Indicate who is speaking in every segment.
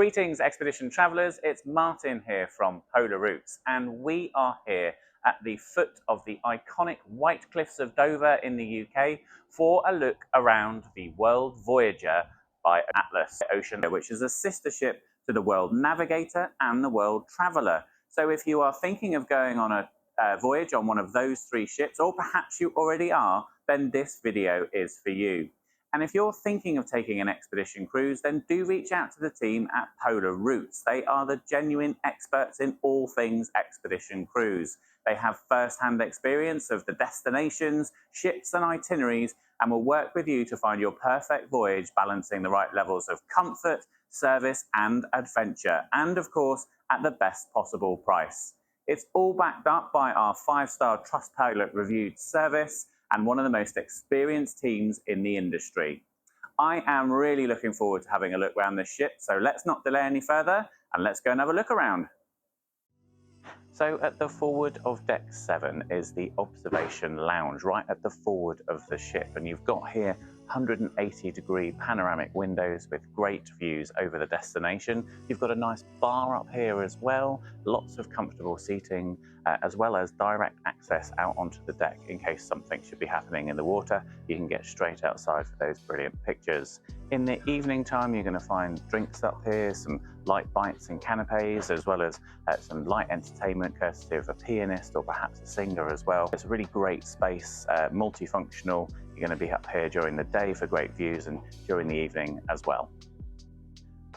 Speaker 1: Greetings expedition travellers, it's Martin here from Polar Routes, and we are here at the foot of the iconic White Cliffs of Dover in the UK for a look around the World Voyager by Atlas Ocean, which is a sister ship to the World Navigator and the World Traveller. So if you are thinking of going on a voyage on one of those three ships, or perhaps you already are, then this video is for you. And if you're thinking of taking an expedition cruise, then do reach out to the team at Polar Routes. They are the genuine experts in all things expedition cruise. They have first-hand experience of the destinations, ships and itineraries, and will work with you to find your perfect voyage, balancing the right levels of comfort, service and adventure, and of course, at the best possible price. It's all backed up by our 5-star Trustpilot reviewed service and one of the most experienced teams in the industry. I am really looking forward to having a look around this ship, so let's not delay any further and let's go and have a look around. So at the forward of deck 7 is the observation lounge, right at the forward of the ship, and you've got here 180-degree panoramic windows with great views over the destination. You've got a nice bar up here as well, lots of comfortable seating, as well as direct access out onto the deck in case something should be happening in the water. You can get straight outside for those brilliant pictures. In the evening time, you're going to find drinks up here, some light bites and canapes, as well as some light entertainment courtesy of a pianist or perhaps a singer as well. It's a really great space, multifunctional. You're going to be up here during the day for great views and during the evening as well.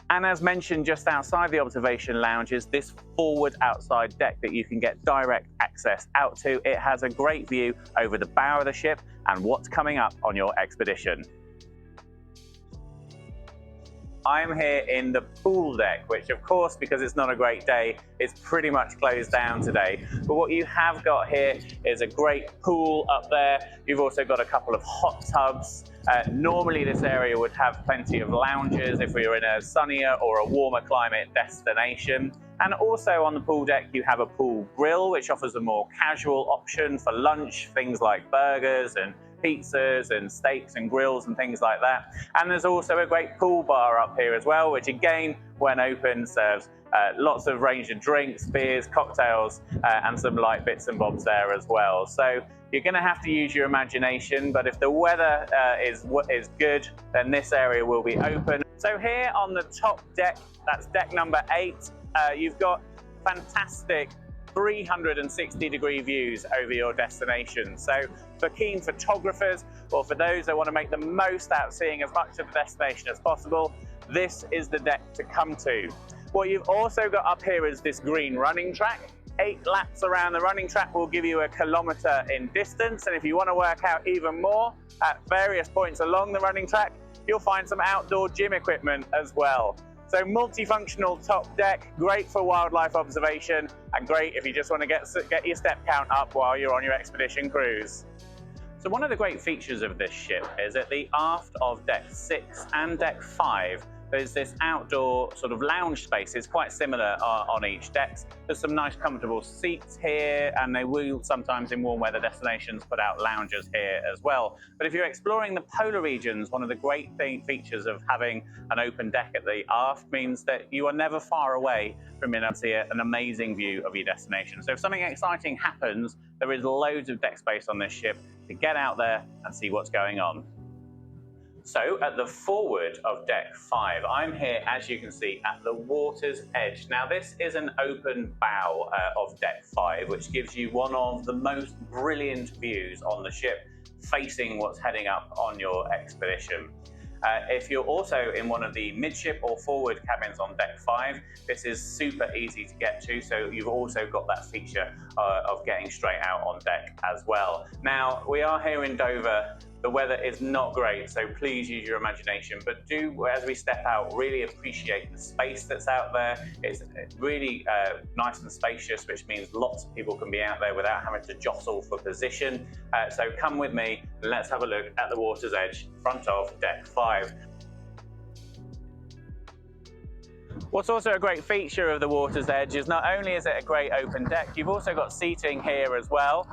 Speaker 1: And as mentioned, just outside the observation lounge is this forward outside deck that you can get direct access out to. It has a great view over the bow of the ship and what's coming up on your expedition. I'm here in the pool deck, which of course, because it's not a great day, is pretty much closed down today. But what you have got here is a great pool up there. You've also got a couple of hot tubs. Normally this area would have plenty of lounges if we were in a sunnier or a warmer climate destination. And also on the pool deck, you have a pool grill, which offers a more casual option for lunch, things like burgers and pizzas and steaks and grills and things like that. And there's also a great pool bar up here as well, which again, when open, serves lots of range of drinks, beers, cocktails, and some light bits and bobs there as well. So you're going to have to use your imagination, but if the weather is good, then this area will be open. So here on the top deck, that's deck number 8, you've got fantastic 360-degree views over your destination. So for keen photographers or for those that want to make the most out seeing as much of the destination as possible, this is the deck to come to. What you've also got up here is this green running track. 8 laps around the running track will give you a kilometre in distance, and if you want to work out even more at various points along the running track, you'll find some outdoor gym equipment as well. So multifunctional top deck, great for wildlife observation and great if you just want to get your step count up while you're on your expedition cruise. So one of the great features of this ship is at the aft of deck 6 and deck 5, there's this outdoor sort of lounge space. It's quite similar on each deck. There's some nice comfortable seats here, and they will sometimes in warm weather destinations put out lounges here as well. But if you're exploring the polar regions, one of the great features of having an open deck at the aft means that you are never far away from being able to see an amazing view of your destination. So if something exciting happens, there is loads of deck space on this ship to get out there and see what's going on. So at the forward of deck 5, I'm here, as you can see, at the water's edge. Now this is an open bow of deck 5, which gives you one of the most brilliant views on the ship, facing what's heading up on your expedition. If you're also in one of the midship or forward cabins on deck 5, this is super easy to get to, so you've also got that feature of getting straight out on deck as well. Now, we are here in Dover. The weather is not great, so please use your imagination, but do, as we step out, really appreciate the space that's out there. It's really nice and spacious, which means lots of people can be out there without having to jostle for position. So come with me and let's have a look at the water's edge, front of deck 5. What's also a great feature of the water's edge is not only is it a great open deck, you've also got seating here as well.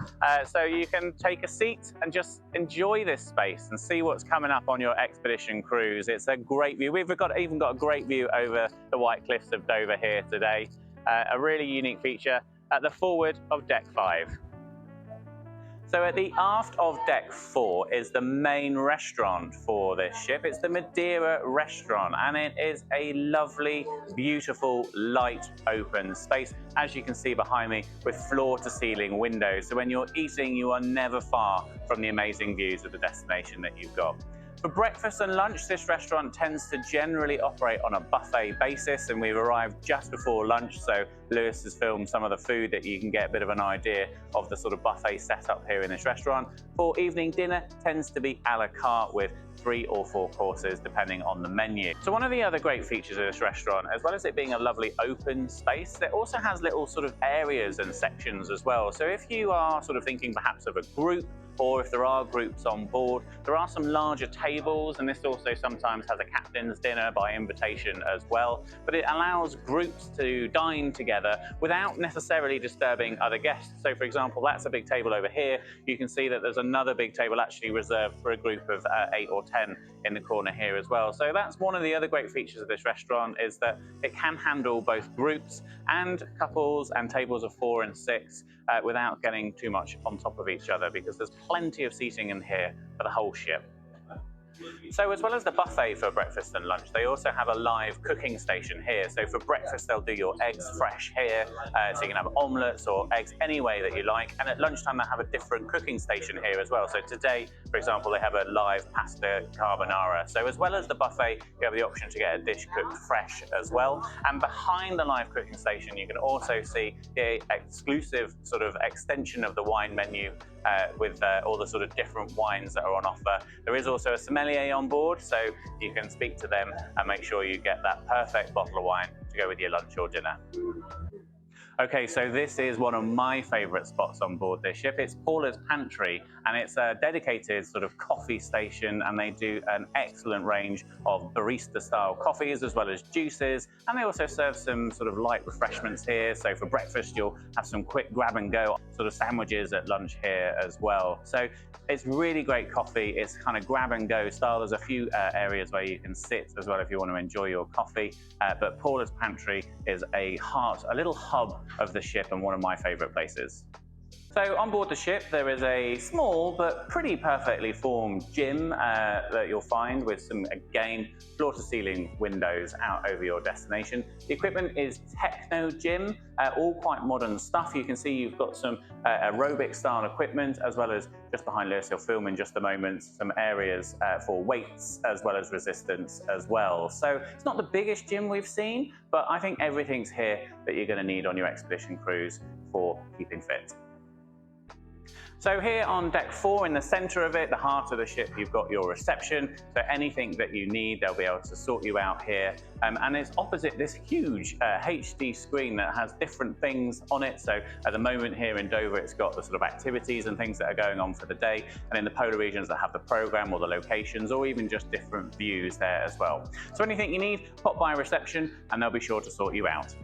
Speaker 1: So you can take a seat and just enjoy this space and see what's coming up on your expedition cruise. It's a great view. We've even got a great view over the White Cliffs of Dover here today. A really unique feature at the forward of Deck 5. So at the aft of Deck 4 is the main restaurant for this ship. It's the Madeira restaurant, and it is a lovely, beautiful, light, open space, as you can see behind me, with floor-to-ceiling windows. So when you're eating, you are never far from the amazing views of the destination that you've got. For breakfast and lunch, this restaurant tends to generally operate on a buffet basis, and we've arrived just before lunch, so Lewis has filmed some of the food that you can get a bit of an idea of the sort of buffet setup here in this restaurant. For evening dinner, tends to be a la carte with 3 or 4 courses depending on the menu. So one of the other great features of this restaurant, as well as it being a lovely open space, it also has little sort of areas and sections as well. So if you are sort of thinking perhaps of a group, or if there are groups on board, there are some larger tables, and this also sometimes has a captain's dinner by invitation as well. But it allows groups to dine together without necessarily disturbing other guests. So for example, that's a big table over here. You can see that there's another big table actually reserved for a group of 8 or 10 in the corner here as well. So that's one of the other great features of this restaurant, is that it can handle both groups and couples and tables of 4 and 6 without getting too much on top of each other, because there's plenty of seating in here for the whole ship. So as well as the buffet for breakfast and lunch, they also have a live cooking station here. So for breakfast, they'll do your eggs fresh here. So you can have omelettes or eggs any way that you like. And at lunchtime, they have a different cooking station here as well. So today, for example, they have a live pasta carbonara. So as well as the buffet, you have the option to get a dish cooked fresh as well. And behind the live cooking station, you can also see the exclusive sort of extension of the wine menu with all the sort of different wines that are on offer. There is also a sommelier on board, so you can speak to them and make sure you get that perfect bottle of wine to go with your lunch or dinner. Okay, so this is one of my favorite spots on board this ship. It's Paula's Pantry, and it's a dedicated sort of coffee station, and they do an excellent range of barista-style coffees as well as juices, and they also serve some sort of light refreshments here. So for breakfast, you'll have some quick grab-and-go sort of sandwiches at lunch here as well. So it's really great coffee. It's kind of grab-and-go style. There's a few areas where you can sit as well if you want to enjoy your coffee, but Paula's Pantry is a little hub of the ship and one of my favorite places. So on board the ship, there is a small but pretty perfectly formed gym that you'll find with some, again, floor-to-ceiling windows out over your destination. The equipment is techno gym, all quite modern stuff. You can see you've got some aerobic-style equipment, as well as just behind Lewis, he'll film in just a moment, some areas for weights as well as resistance as well. So it's not the biggest gym we've seen, but I think everything's here that you're going to need on your expedition cruise for keeping fit. So here on Deck 4, in the center of it, the heart of the ship, you've got your reception. So anything that you need, they'll be able to sort you out here. And it's opposite this huge HD screen that has different things on it. So at the moment here in Dover, it's got the sort of activities and things that are going on for the day. And in the polar regions, that have the program or the locations, or even just different views there as well. So anything you need, pop by reception and they'll be sure to sort you out.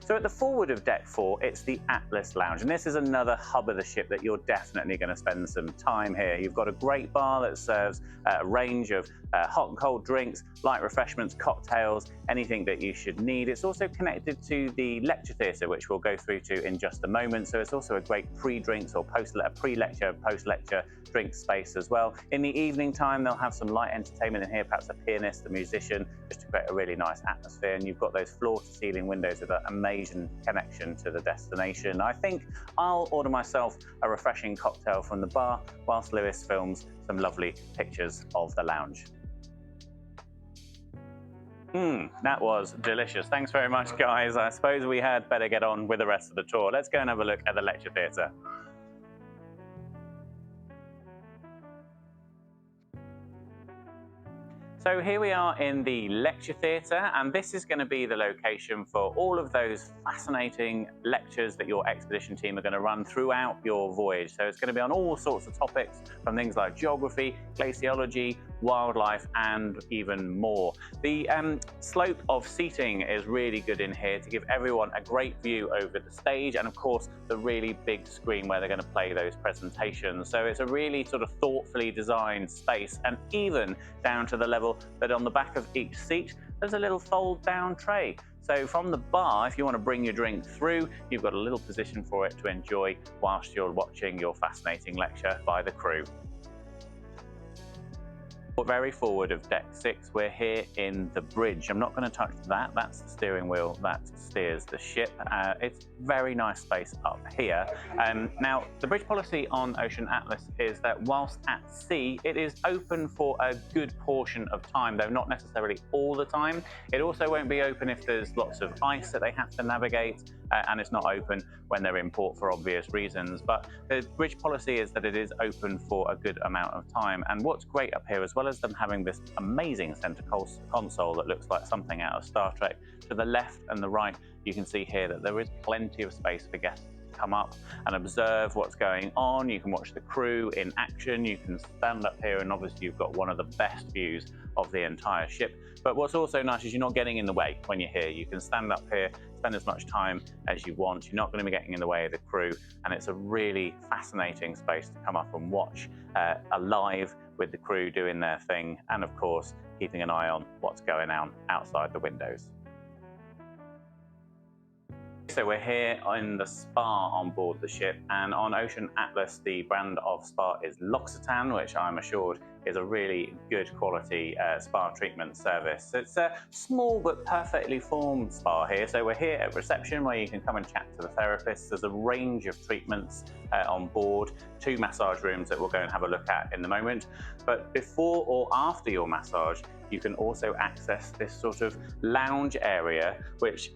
Speaker 1: So at the forward of Deck 4, it's the Atlas Lounge, and this is another hub of the ship that you're definitely going to spend some time here. You've got a great bar that serves a range of hot and cold drinks, light refreshments, cocktails, anything that you should need. It's also connected to the lecture theatre, which we'll go through to in just a moment. So it's also a great pre-drinks or pre-lecture, post-lecture drink space as well. In the evening time, they'll have some light entertainment in here, perhaps a pianist, a musician, just to create a really nice atmosphere. And you've got those floor-to-ceiling windows with an amazing connection to the destination. I think I'll order myself a refreshing cocktail from the bar whilst Lewis films some lovely pictures of the lounge. That was delicious. Thanks very much, guys. I suppose we had better get on with the rest of the tour. Let's go and have a look at the lecture theatre. So here we are in the lecture theatre, and this is going to be the location for all of those fascinating lectures that your expedition team are going to run throughout your voyage. So it's going to be on all sorts of topics, from things like geography, glaciology, wildlife, and even more. The slope of seating is really good in here to give everyone a great view over the stage, and of course the really big screen where they're going to play those presentations. So it's a really sort of thoughtfully designed space, and even down to the level that on the back of each seat there's a little fold down tray. So from the bar, if you want to bring your drink through, you've got a little position for it to enjoy whilst you're watching your fascinating lecture by the crew. Very forward of deck 6, we're here in the bridge. I'm not going to touch that, that's the steering wheel that steers the ship. It's very nice space up here. Now, the bridge policy on Ocean Atlas is that whilst at sea, it is open for a good portion of time, though not necessarily all the time. It also won't be open if there's lots of ice that they have to navigate, and it's not open when they're in port for obvious reasons. But the bridge policy is that it is open for a good amount of time. And what's great up here, as well as them having this amazing center console that looks like something out of Star Trek, to the left and the right, you can see here that there is plenty of space for guests to come up and observe what's going on. You can watch the crew in action. You can stand up here, and obviously you've got one of the best views of the entire ship. But what's also nice is you're not getting in the way when you're here. You can stand up here, spend as much time as you want. You're not going to be getting in the way of the crew, and it's a really fascinating space to come up and watch alive with the crew doing their thing, and of course keeping an eye on what's going on outside the windows. So we're here in the spa on board the ship, and on Ocean Atlas the brand of spa is L'Occitane, which I'm assured is a really good quality spa treatment service. It's a small but perfectly formed spa here. So we're here at reception where you can come and chat to the therapist. There's a range of treatments on board, 2 massage rooms that we'll go and have a look at in the moment. But before or after your massage, you can also access this sort of lounge area, which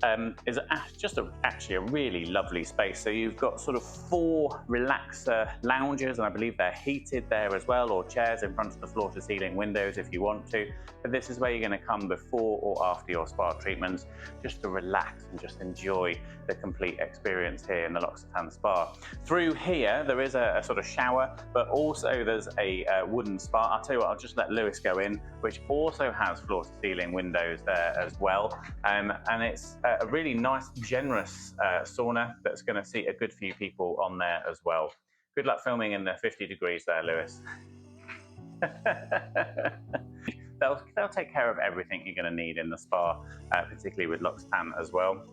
Speaker 1: is just actually a really lovely space. So you've got sort of 4 relaxer lounges, and I believe they're heated there as well, or chairs in front of the floor-to-ceiling windows if you want to. But this is where you're going to come before or after your spa treatments, just to relax and just enjoy the complete experience here in the L'Occitane Spa. Through here, there is a sort of shower, but also there's a wooden spa. I'll tell you what, I'll just let Lewis go in, which also has floor-to-ceiling windows there as well. And it's a really nice, generous sauna that's going to seat a good few people on there as well. Good luck filming in the 50 degrees there, Lewis. They'll take care of everything you're going to need in the spa, particularly with L'Occitane as well.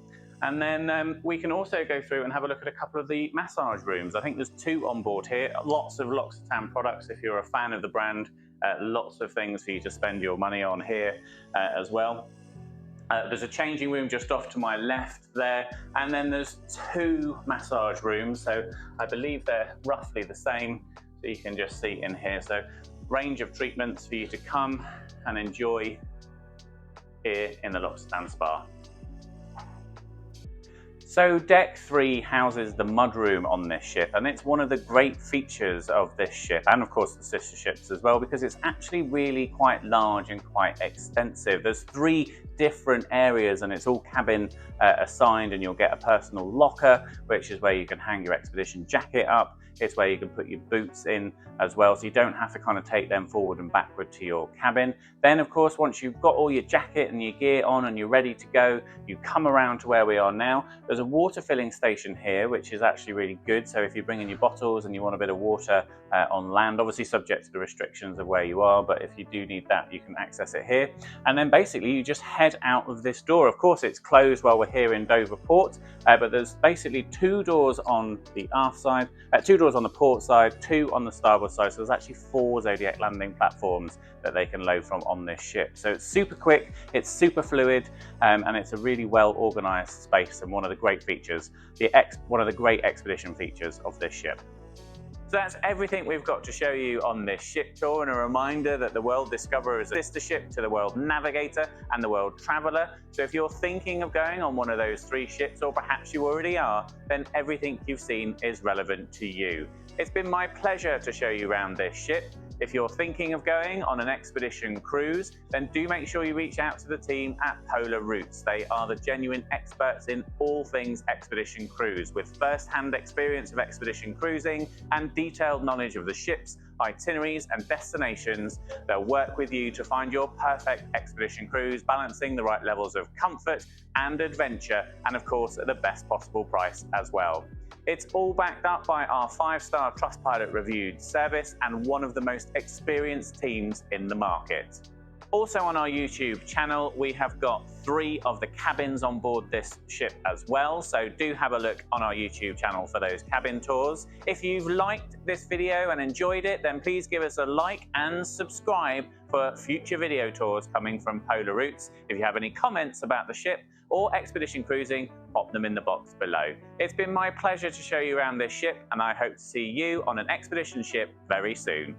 Speaker 1: And then we can also go through and have a look at a couple of the massage rooms. I think there's 2 on board here. Lots of L'Occitane products if you're a fan of the brand. Lots of things for you to spend your money on here as well. There's a changing room just off to my left there, and then there's 2 massage rooms. So I believe they're roughly the same, so you can just see in here. So range of treatments for you to come and enjoy here in the L'Occitane Spa. So deck 3 houses the mudroom on this ship, and it's one of the great features of this ship, and of course the sister ships as well, because it's actually really quite large and quite extensive. There's 3 different areas, and it's all cabin assigned, and you'll get a personal locker, which is where you can hang your expedition jacket up. It's where you can put your boots in as well, so you don't have to kind of take them forward and backward to your cabin. Then, of course, once you've got all your jacket and your gear on and you're ready to go, you come around to where we are now. There's a water filling station here, which is actually really good. So if you bring in your bottles and you want a bit of water on land, obviously subject to the restrictions of where you are, but if you do need that, you can access it here. And then basically you just head out of this door. Of course, it's closed while we're here in Dover Port, but there's basically 2 doors on the aft side, 2 doors on the port side, 2 on the starboard side. So there's actually 4 Zodiac landing platforms that they can load from on this ship. So it's super quick, it's super fluid, and it's a really well organized space, and one of the great features, one of the great expedition features of this ship. So that's everything we've got to show you on this ship tour, and a reminder that the World Discoverer is a sister ship to the World Navigator and the World Traveller. So if you're thinking of going on one of those 3 ships, or perhaps you already are, then everything you've seen is relevant to you. It's been my pleasure to show you around this ship. If you're thinking of going on an expedition cruise, then do make sure you reach out to the team at Polar Routes. They are the genuine experts in all things expedition cruise, with first-hand experience of expedition cruising and detailed knowledge of the ships, itineraries and destinations. They'll work with you to find your perfect expedition cruise, balancing the right levels of comfort and adventure, and of course at the best possible price as well. It's all backed up by our 5-star Trustpilot reviewed service and one of the most experienced teams in the market. Also on our YouTube channel, we have got 3 of the cabins on board this ship as well, so do have a look on our YouTube channel for those cabin tours. If you've liked this video and enjoyed it, then please give us a like and subscribe for future video tours coming from Polar Routes. If you have any comments about the ship or expedition cruising, pop them in the box below. It's been my pleasure to show you around this ship, and I hope to see you on an expedition ship very soon.